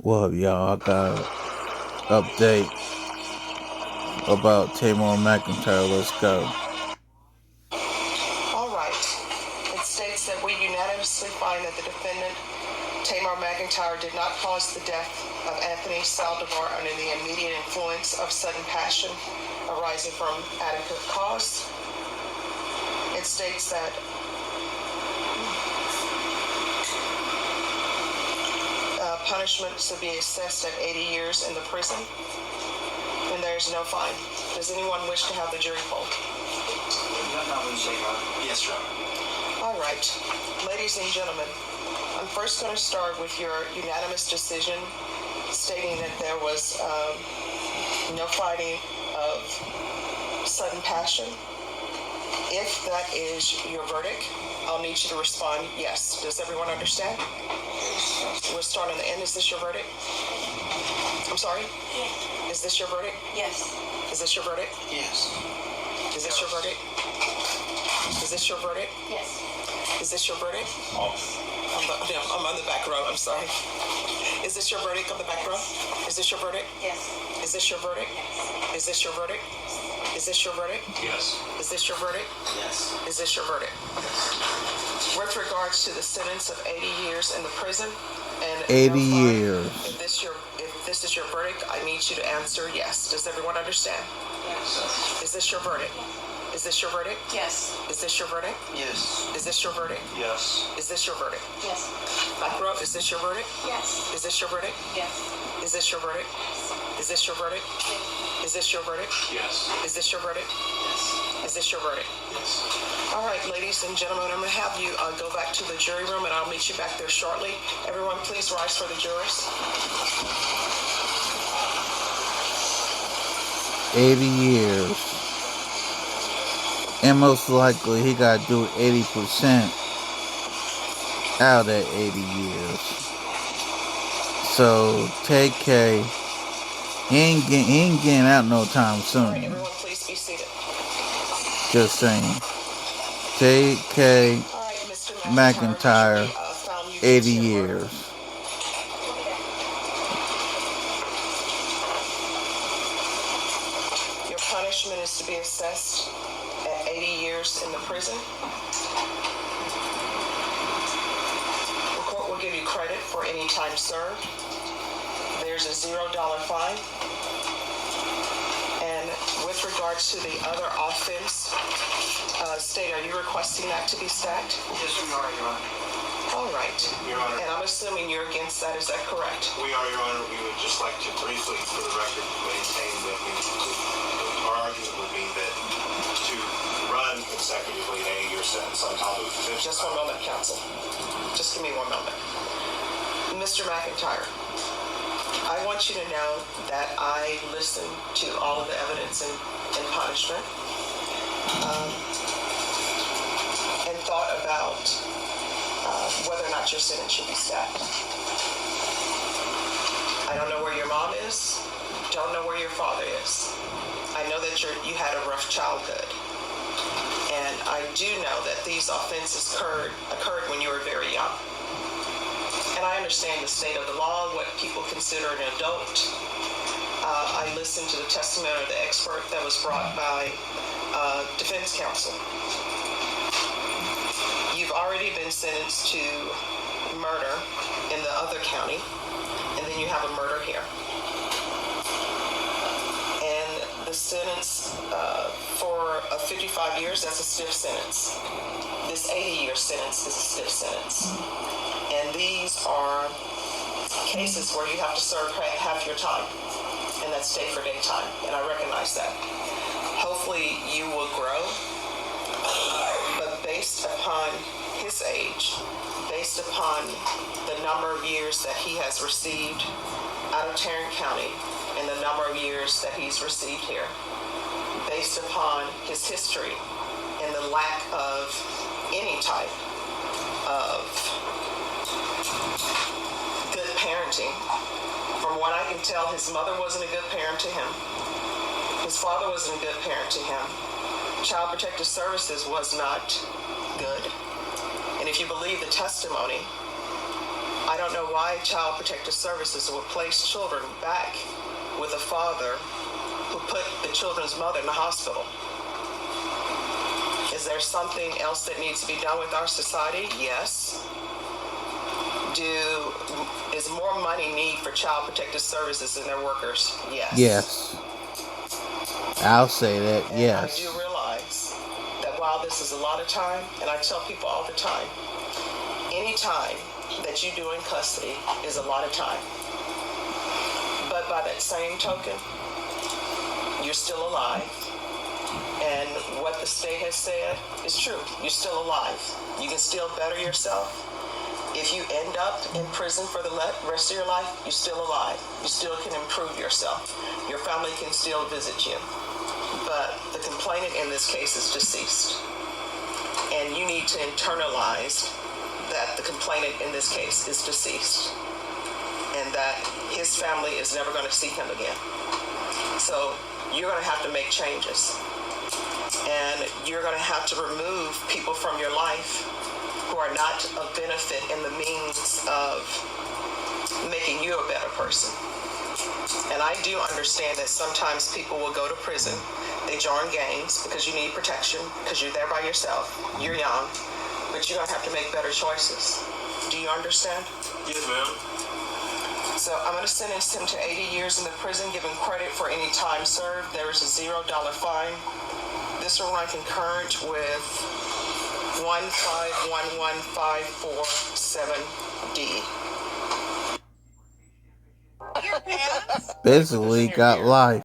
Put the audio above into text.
Well, y'all, I got an update about Tamar McIntyre. Let's go. All right. It states that we unanimously find that the defendant, Tamar McIntyre, did not cause the death of Anthony Saldivar under the immediate influence of sudden passion arising from adequate cause. It states that punishment to be assessed at 80 years in the prison, and there is no fine. Does anyone wish to have the jury poll? Yes, Your Honor. All right. Ladies and gentlemen, I'm first going to start with your unanimous decision stating that there was no finding of sudden passion. If that is your verdict, I'll need you to respond yes. Does everyone understand? We'll start on the end. Is this your verdict? I'm sorry? Yes. Is this your verdict? Yes. Is this your verdict? Yes. Is this your verdict? Is this your verdict? Yes. Is this your verdict? Oh. I'm on the back row. I'm sorry. Is this your verdict on the back row? Is this your verdict? Yes. Is this your verdict? Yes. Is this your verdict? Is this your verdict? Yes. Is this your verdict? Yes. Is this your verdict? With regards to the sentence of 80 years in the prison and 80 no fine, years. If this is your verdict, I need you to answer yes. Does everyone understand? Yes. Is this your verdict? Is this your verdict? Yes. Is this your verdict? Yes. Is this your verdict? Yes. Is this your verdict? Yes. Back row, is this your verdict? Yes. Is this your verdict? Yes. Is this your verdict? Is this your verdict? Is this your verdict? Yes. Is this your verdict? Yes. Is this your verdict? Yes. All right, ladies and gentlemen, I'm going to have you go back to the jury room, and I'll meet you back there shortly. Everyone, please rise for the jurors. 80 years. And most likely he got to do 80% out of that 80 years. So TAY-K, he ain't getting out no time All right, soon. everyone, please be seated. Just saying. TAY-K All right, Mr. McIntyre, found you 80 guilty of murder. years. Your punishment is to be assessed at 80 years in the prison. The court will give you credit for any time served. There's a $0 fine. And with regards to the other offense, State, are you requesting that to be stacked? Yes, we are, Your Honor. All right. Your Honor. And I'm assuming you're against that. Is that correct? We are, Your Honor. We would just like to briefly, for the record, maintain that our argument would be that to run consecutively an 80-year sentence on top of the Just one moment, counsel. Just give me one moment. Mr. McIntyre, I want you to know that I listened to all of the evidence in punishment and thought about whether or not your sentence should be stacked. I don't know where your mom is, don't know where your father is. I know that you had a rough childhood. And I do know that these offenses occurred when you were very young. And I understand the state of the law, what people consider an adult. I listened to the testimony of the expert that was brought by defense counsel. You've already been sentenced to murder in the other county, and then you have a murder here. And the sentence for 55 years, that's a stiff sentence. This 80-year sentence is a stiff sentence. And these are cases where you have to serve half your time, and that's day for day time, and I recognize that. Hopefully you will grow, but based upon his age, based upon the number of years that he has received out of Tarrant County and the number of years that he's received here, based upon his history and the lack of any type of good parenting. From what I can tell, his mother wasn't a good parent to him. His father wasn't a good parent to him. Child Protective Services was not good. And if you believe the testimony, I don't know why Child Protective Services would place children back with a father who put the children's mother in the hospital. Is there something else that needs to be done with our society? Yes. Is more money need for Child Protective Services and their workers? Yes. Yes. I'll say that, And yes. I do realize that while this is a lot of time, and I tell people all the time, any time that you do in custody is a lot of time. But by that same token, you're still alive. And what the state has said is true. You're still alive. You can still better yourself. If you end up in prison for the rest of your life, you're still alive. You still can improve yourself. Your family can still visit you. But the complainant in this case is deceased. And you need to internalize that the complainant in this case is deceased. And that his family is never going to see him again. So you're going to have to make changes. And you're going to have to remove people from your life who are not of benefit in the means of making you a better person. And I do understand that sometimes people will go to prison, they join gangs because you need protection, because you're there by yourself, you're young, but you're going to have to make better choices. Do you understand? Yes, ma'am. So I'm going to sentence him to 80 years in the prison, give him credit for any time served. There is a $0 fine. This will run concurrent with 1511547D. Basically got life.